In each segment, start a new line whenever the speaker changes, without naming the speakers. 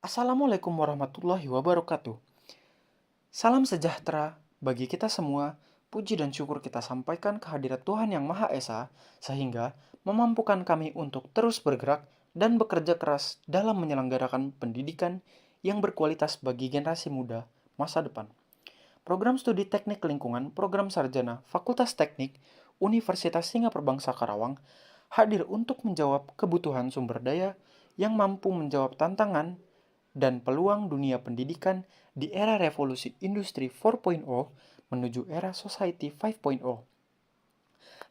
Assalamualaikum warahmatullahi wabarakatuh. Salam sejahtera bagi kita semua. Puji dan syukur kita sampaikan kehadirat Tuhan Yang Maha Esa, sehingga memampukan kami untuk terus bergerak dan bekerja keras dalam menyelenggarakan pendidikan yang berkualitas bagi generasi muda masa depan. Program Studi Teknik Lingkungan, Program Sarjana, Fakultas Teknik, Universitas Singapura Bangsa Karawang hadir untuk menjawab kebutuhan sumber daya yang mampu menjawab tantangan dan peluang dunia pendidikan di era revolusi industri 4.0 menuju era society 5.0.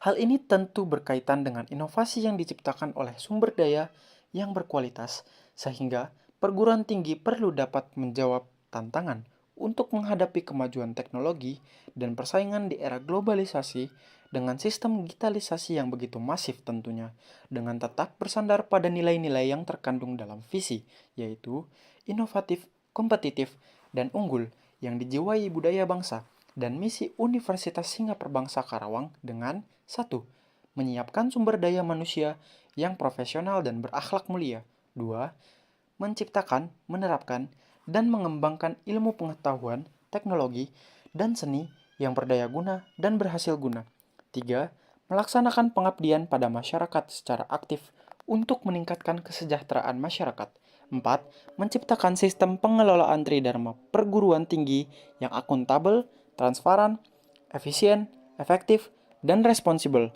Hal ini tentu berkaitan dengan inovasi yang diciptakan oleh sumber daya yang berkualitas, sehingga perguruan tinggi perlu dapat menjawab tantangan untuk menghadapi kemajuan teknologi dan persaingan di era globalisasi dengan sistem digitalisasi yang begitu masif tentunya, dengan tetap bersandar pada nilai-nilai yang terkandung dalam visi, yaitu inovatif, kompetitif, dan unggul yang dijiwai budaya bangsa dan misi Universitas Singapura Bangsa Karawang dengan 1. Menyiapkan sumber daya manusia yang profesional dan berakhlak mulia. 2. Menciptakan, menerapkan, dan mengembangkan ilmu pengetahuan, teknologi, dan seni yang berdaya guna dan berhasil guna. 3. Melaksanakan pengabdian pada masyarakat secara aktif untuk meningkatkan kesejahteraan masyarakat. 4. Menciptakan sistem pengelolaan tridharma perguruan tinggi yang akuntabel, transparan, efisien, efektif, dan responsibel.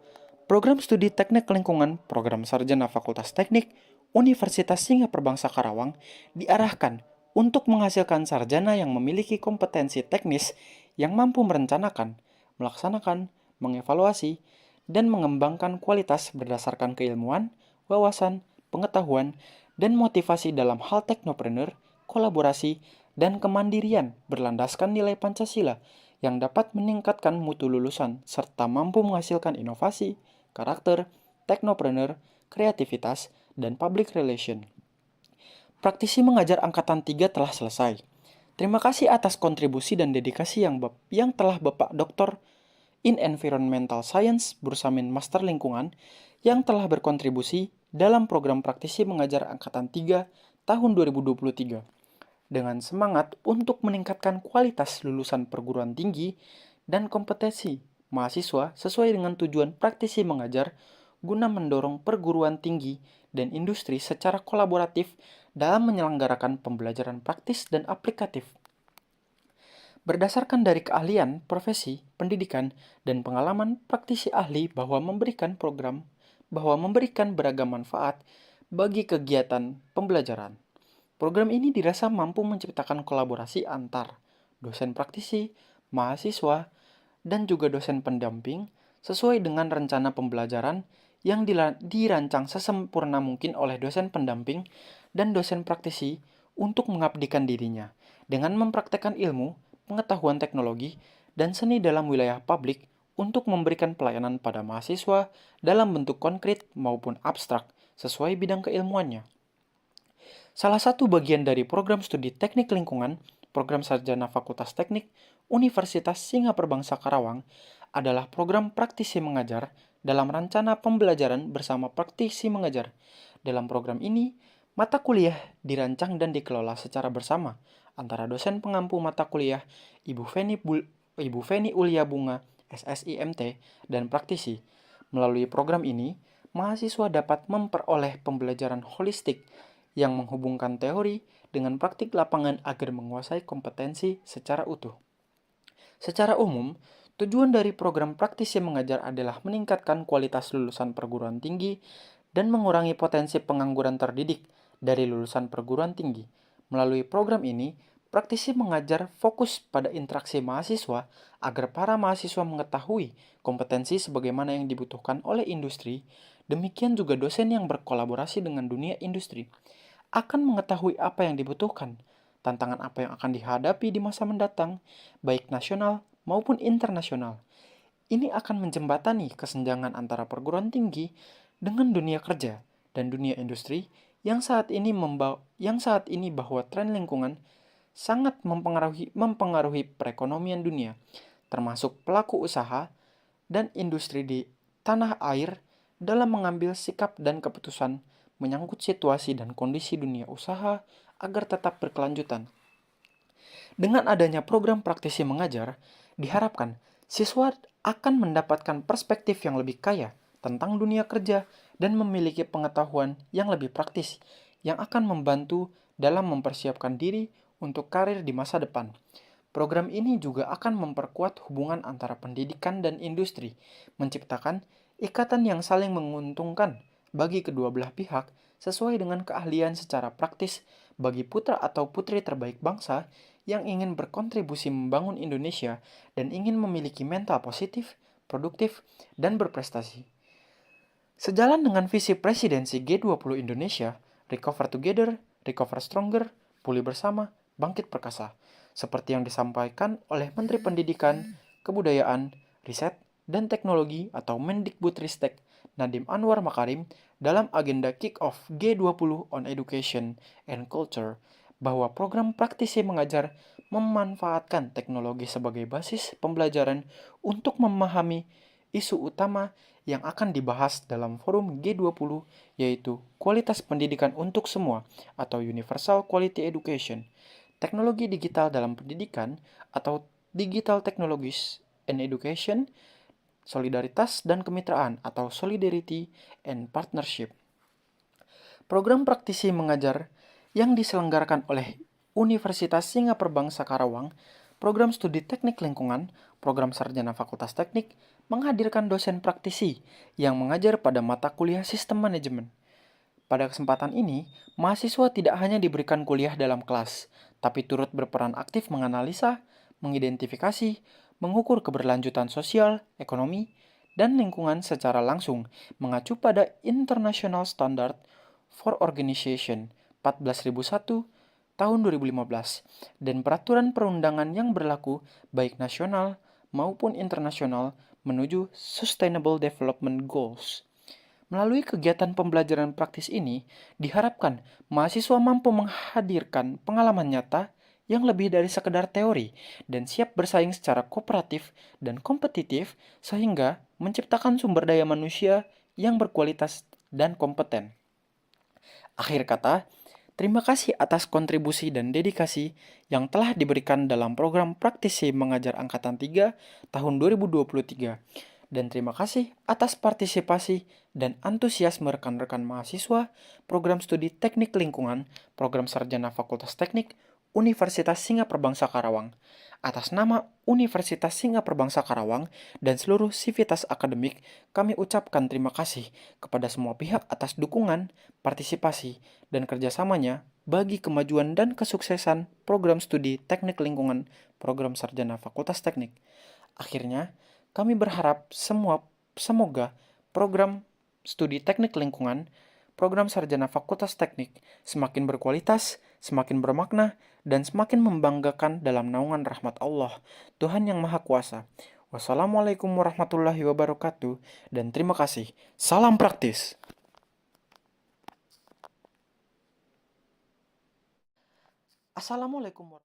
Program Studi Teknik Lingkungan, Program Sarjana Fakultas Teknik, Universitas Singapura Bangsa Karawang diarahkan untuk menghasilkan sarjana yang memiliki kompetensi teknis yang mampu merencanakan, melaksanakan, mengevaluasi, dan mengembangkan kualitas berdasarkan keilmuan, wawasan, pengetahuan, dan motivasi dalam hal teknopreneur, kolaborasi, dan kemandirian berlandaskan nilai Pancasila yang dapat meningkatkan mutu lulusan serta mampu menghasilkan inovasi, karakter, teknopreneur, kreativitas, dan public relation. Praktisi mengajar angkatan 3 telah selesai. Terima kasih atas kontribusi dan dedikasi yang telah Bapak Dr. in Environmental Science Bursamin Master Lingkungan yang telah berkontribusi dalam program praktisi mengajar angkatan 3 tahun 2023 dengan semangat untuk meningkatkan kualitas lulusan perguruan tinggi dan kompetensi mahasiswa sesuai dengan tujuan praktisi mengajar guna mendorong perguruan tinggi dan industri secara kolaboratif dalam menyelenggarakan pembelajaran praktis dan aplikatif. Berdasarkan dari keahlian, profesi, pendidikan, dan pengalaman praktisi ahli bahwa memberikan beragam manfaat bagi kegiatan pembelajaran. Program ini dirasa mampu menciptakan kolaborasi antar dosen praktisi, mahasiswa, dan juga dosen pendamping sesuai dengan rencana pembelajaran yang dirancang sesempurna mungkin oleh dosen pendamping dan dosen praktisi untuk mengabdikan dirinya dengan mempraktekkan ilmu, pengetahuan teknologi, dan seni dalam wilayah publik untuk memberikan pelayanan pada mahasiswa dalam bentuk konkret maupun abstrak sesuai bidang keilmuannya. Salah satu bagian dari program studi teknik lingkungan, program sarjana Fakultas Teknik, Universitas Singapura Bangsa Karawang adalah program praktisi mengajar dalam rencana pembelajaran bersama praktisi mengajar. Dalam program ini, mata kuliah dirancang dan dikelola secara bersama antara dosen pengampu mata kuliah Ibu Feni Ulia Bunga, SSIMT, dan praktisi. Melalui program ini, mahasiswa dapat memperoleh pembelajaran holistik yang menghubungkan teori dengan praktik lapangan agar menguasai kompetensi secara utuh. Secara umum, tujuan dari program praktisi mengajar adalah meningkatkan kualitas lulusan perguruan tinggi dan mengurangi potensi pengangguran terdidik dari lulusan perguruan tinggi. Melalui program ini, praktisi mengajar fokus pada interaksi mahasiswa agar para mahasiswa mengetahui kompetensi sebagaimana yang dibutuhkan oleh industri, demikian juga dosen yang berkolaborasi dengan dunia industri akan mengetahui apa yang dibutuhkan, tantangan apa yang akan dihadapi di masa mendatang, baik nasional maupun internasional. Ini akan menjembatani kesenjangan antara perguruan tinggi dengan dunia kerja dan dunia industri yang saat ini bahwa tren lingkungan sangat mempengaruhi perekonomian dunia, termasuk pelaku usaha dan industri di tanah air dalam mengambil sikap dan keputusan menyangkut situasi dan kondisi dunia usaha agar tetap berkelanjutan. Dengan adanya program praktisi mengajar, diharapkan siswa akan mendapatkan perspektif yang lebih kaya tentang dunia kerja dan memiliki pengetahuan yang lebih praktis yang akan membantu dalam mempersiapkan diri untuk karir di masa depan. Program ini juga akan memperkuat hubungan antara pendidikan dan industri, menciptakan ikatan yang saling menguntungkan bagi kedua belah pihak sesuai dengan keahlian secara praktis bagi putra atau putri terbaik bangsa yang ingin berkontribusi membangun Indonesia dan ingin memiliki mental positif, produktif, dan berprestasi. Sejalan dengan visi presidensi G20 Indonesia, Recover Together, Recover Stronger, Pulih Bersama, Bangkit Perkasa, seperti yang disampaikan oleh Menteri Pendidikan, Kebudayaan, Riset, dan Teknologi atau Mendikbudristek Nadiem Anwar Makarim dalam agenda Kick-Off G20 on Education and Culture, bahwa program praktisi mengajar memanfaatkan teknologi sebagai basis pembelajaran untuk memahami isu utama yang akan dibahas dalam forum G20, yaitu kualitas pendidikan untuk semua atau Universal Quality Education, teknologi digital dalam pendidikan atau Digital Technologies and Education, solidaritas dan kemitraan atau Solidarity and Partnership. Program praktisi mengajar yang diselenggarakan oleh Universitas Singapura Bangsa Karawang, program studi teknik lingkungan, program sarjana fakultas teknik, menghadirkan dosen praktisi yang mengajar pada mata kuliah sistem manajemen. Pada kesempatan ini, mahasiswa tidak hanya diberikan kuliah dalam kelas, tapi turut berperan aktif menganalisa, mengidentifikasi, mengukur keberlanjutan sosial, ekonomi, dan lingkungan secara langsung, mengacu pada International Standard for Organization 14001 tahun 2015 dan peraturan perundangan yang berlaku baik nasional maupun internasional menuju Sustainable Development Goals. Melalui kegiatan pembelajaran praktis ini, diharapkan mahasiswa mampu menghadirkan pengalaman nyata yang lebih dari sekedar teori dan siap bersaing secara kooperatif dan kompetitif sehingga menciptakan sumber daya manusia yang berkualitas dan kompeten. Akhir kata, terima kasih atas kontribusi dan dedikasi yang telah diberikan dalam program praktisi mengajar Angkatan 3 tahun 2023. Dan terima kasih atas partisipasi dan antusiasme rekan-rekan mahasiswa program studi teknik lingkungan, program sarjana fakultas teknik, Universitas Singapura Bangsa Karawang. Atas nama Universitas Singapura Bangsa Karawang dan seluruh sivitas akademik, kami ucapkan terima kasih kepada semua pihak atas dukungan, partisipasi, dan kerjasamanya bagi kemajuan dan kesuksesan program studi teknik lingkungan, program sarjana fakultas teknik. Akhirnya, kami berharap semoga program studi teknik lingkungan, program sarjana fakultas teknik semakin berkualitas, semakin bermakna, dan semakin membanggakan dalam naungan rahmat Allah, Tuhan yang Maha Kuasa. Wassalamualaikum warahmatullahi wabarakatuh, dan terima kasih. Salam praktis. Assalamualaikum warahmatullahi wabarakatuh.